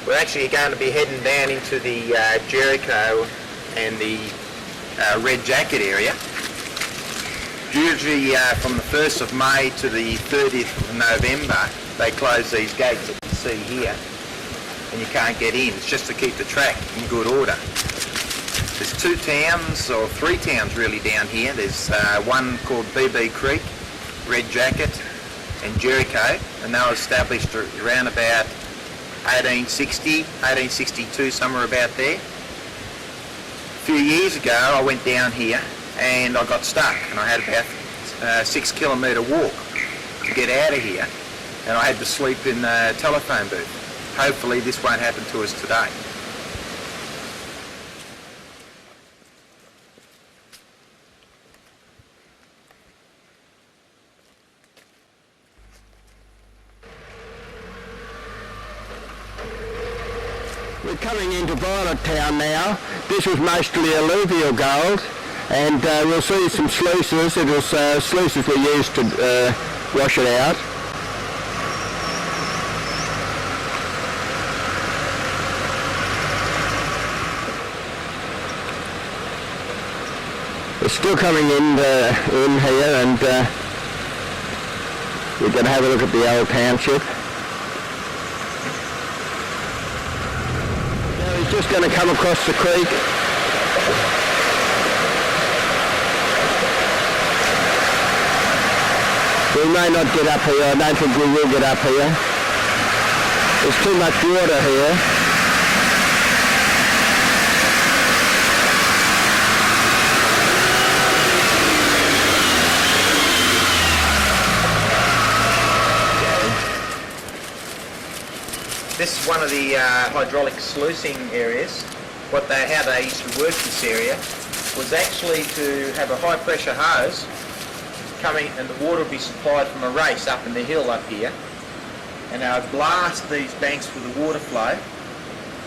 We're actually going to be heading down into the Jericho and the Red Jacket area. Usually from the 1st of May to the 30th of November, they close these gates that you see here, and you can't get in. It's just to keep the track in good order. There's 2 towns, or 3 towns really down here. There's one called BB Creek, Red Jacket and Jericho, and they were established around about 1860, 1862, somewhere about there. A few years ago I went down here and I got stuck, and I had about a 6 kilometre walk to get out of here, and I had to sleep in a telephone booth. Hopefully this won't happen to us today. We're coming into Violet Town now. This was mostly alluvial gold, and we'll see some sluices. It was sluices we used to wash it out. We're still coming in here, and we're going to have a look at the old township. Just going to come across the creek. We may not get up here. I don't think we will get up here. There's too much water here. This is one of the hydraulic sluicing areas. How they used to work this area was actually to have a high pressure hose coming, and the water would be supplied from a race up in the hill up here, and they would blast these banks with the water flow.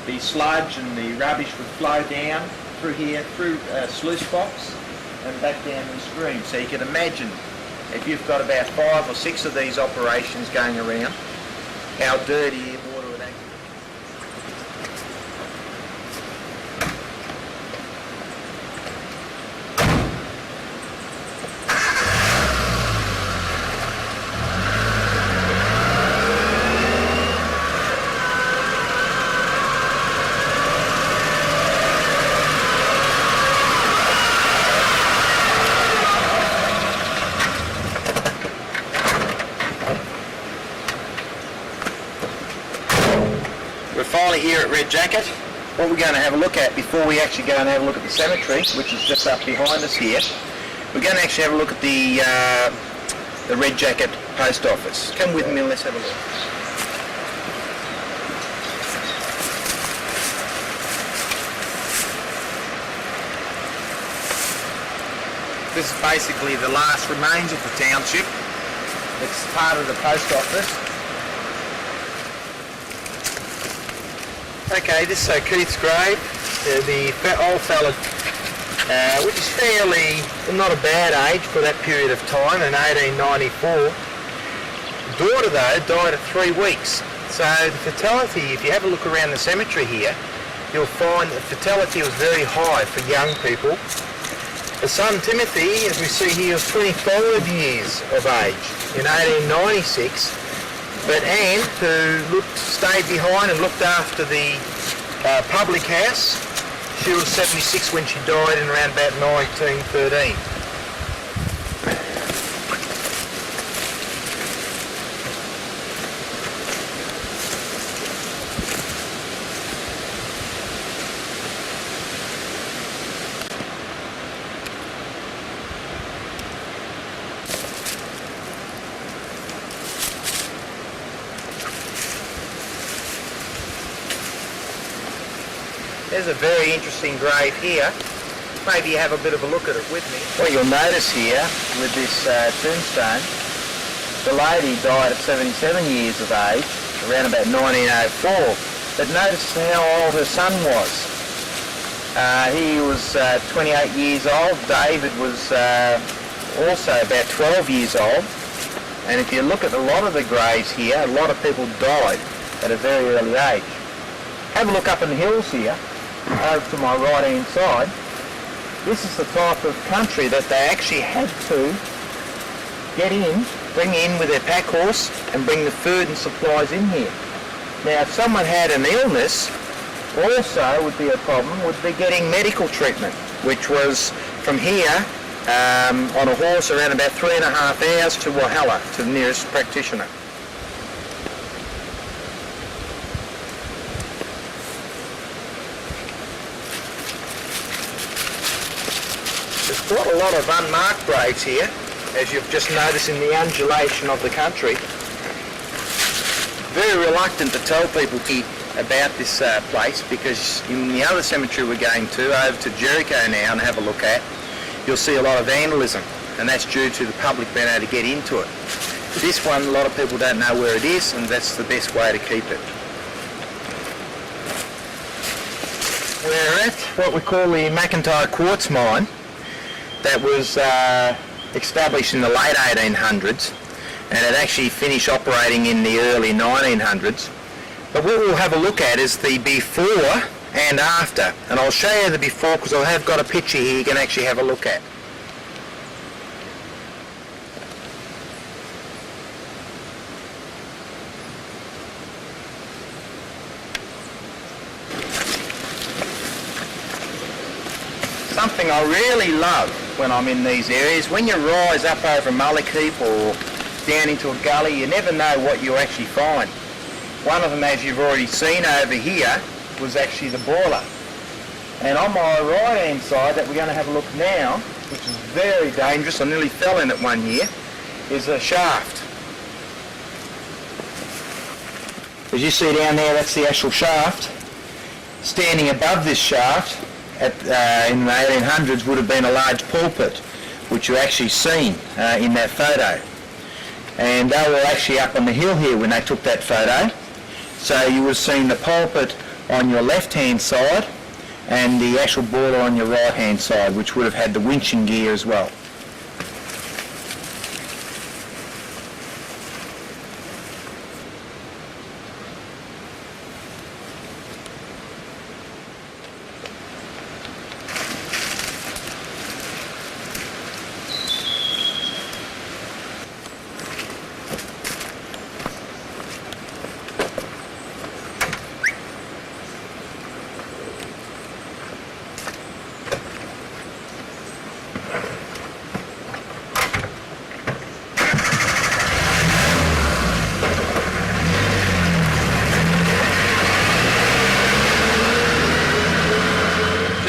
The sludge and the rubbish would flow down through here, through a sluice box and back down the stream. So you can imagine, if you've got about 5 or 6 of these operations going around, how dirty water would actually be. We're finally here at Red Jacket. What we're going to have a look at before we actually go and have a look at the cemetery, which is just up behind us here, we're going to actually have a look at the Red Jacket post office. Come with me and let's have a look. This is basically the last remains of the township. It's part of the post office. Okay, this is Keith's grave, the old fella, which is fairly, not a bad age for that period of time, in 1894. Daughter though died at 3 weeks, so the fatality, if you have a look around the cemetery here, you'll find that fatality was very high for young people. The son Timothy, as we see here, was 25 years of age in 1896. But Anne, who stayed behind and looked after the public house, she was 76 when she died in around about 1913. There's a very interesting grave here. Maybe you have a bit of a look at it with me. What you'll notice here with this tombstone, the lady died at 77 years of age, around about 1904. But notice how old her son was. He was 28 years old. David was also about 12 years old. And if you look at a lot of the graves here, a lot of people died at a very early age. Have a look up in the hills here, over to my right hand side. This is the type of country that they actually had to bring in with their pack horse and bring the food and supplies in here. Now if someone had an illness, also would be a problem, would be getting medical treatment, which was from here on a horse around about 3.5 hours to Walhalla, to the nearest practitioner. There's quite a lot of unmarked graves here, as you've just noticed in the undulation of the country. Very reluctant to tell people about this place, because in the other cemetery we're going to, over to Jericho now and have a look at, you'll see a lot of vandalism, and that's due to the public being able to get into it. This one, a lot of people don't know where it is, and that's the best way to keep it. We're at what we call the McIntyre Quartz Mine, that was established in the late 1800s, and it actually finished operating in the early 1900s. But what we'll have a look at is the before and after, and I'll show you the before because I have got a picture here you can actually have a look at. Something I really love when I'm in these areas, when you rise up over a mullock heap or down into a gully, you never know what you actually find. One of them, as you've already seen over here, was actually the boiler. And on my right hand side that we're going to have a look now, which is very dangerous, I nearly fell in it one year, is a shaft. As you see down there, that's the actual shaft. Standing above this shaft in the 1800s would have been a large pulpit, which you actually seen in that photo. And they were actually up on the hill here when they took that photo. So you would have seen the pulpit on your left hand side and the actual boiler on your right hand side, which would have had the winching gear as well.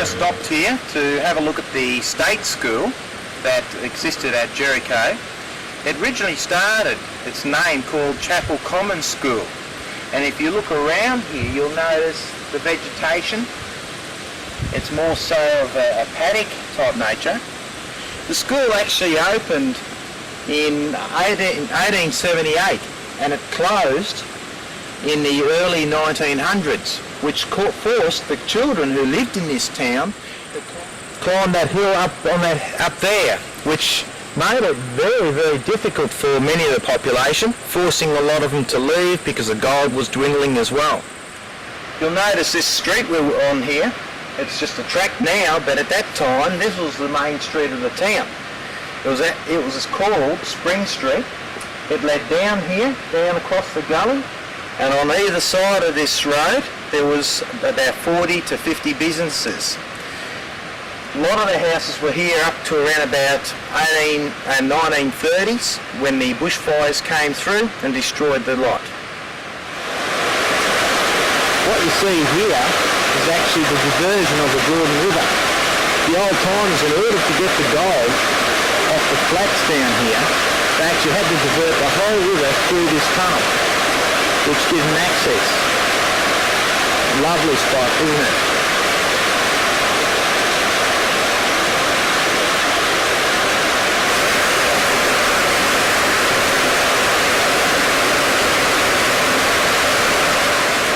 Stopped here to have a look at the state school that existed at Jericho. It originally started its name called Chapel Common School, and if you look around here you'll notice the vegetation. It's more so of a paddock type nature. The school actually opened in 1878 and it closed in the early 1900s, which forced the children who lived in this town to climb that hill up there, which made it very, very difficult for many of the population, forcing a lot of them to leave because the gold was dwindling as well. You'll notice this street we're on here, it's just a track now, but at that time this was the main street of the town. It was called Spring Street. It led down here, down across the gully, and on either side of this road there was about 40 to 50 businesses. A lot of the houses were here up to around about 1930s when the bushfires came through and destroyed the lot. What you see here is actually the diversion of the Gordon River. The old timers, in order to get the gold off the flats down here, they actually had to divert the whole river through this tunnel, which gives them access. Lovely spot, isn't it?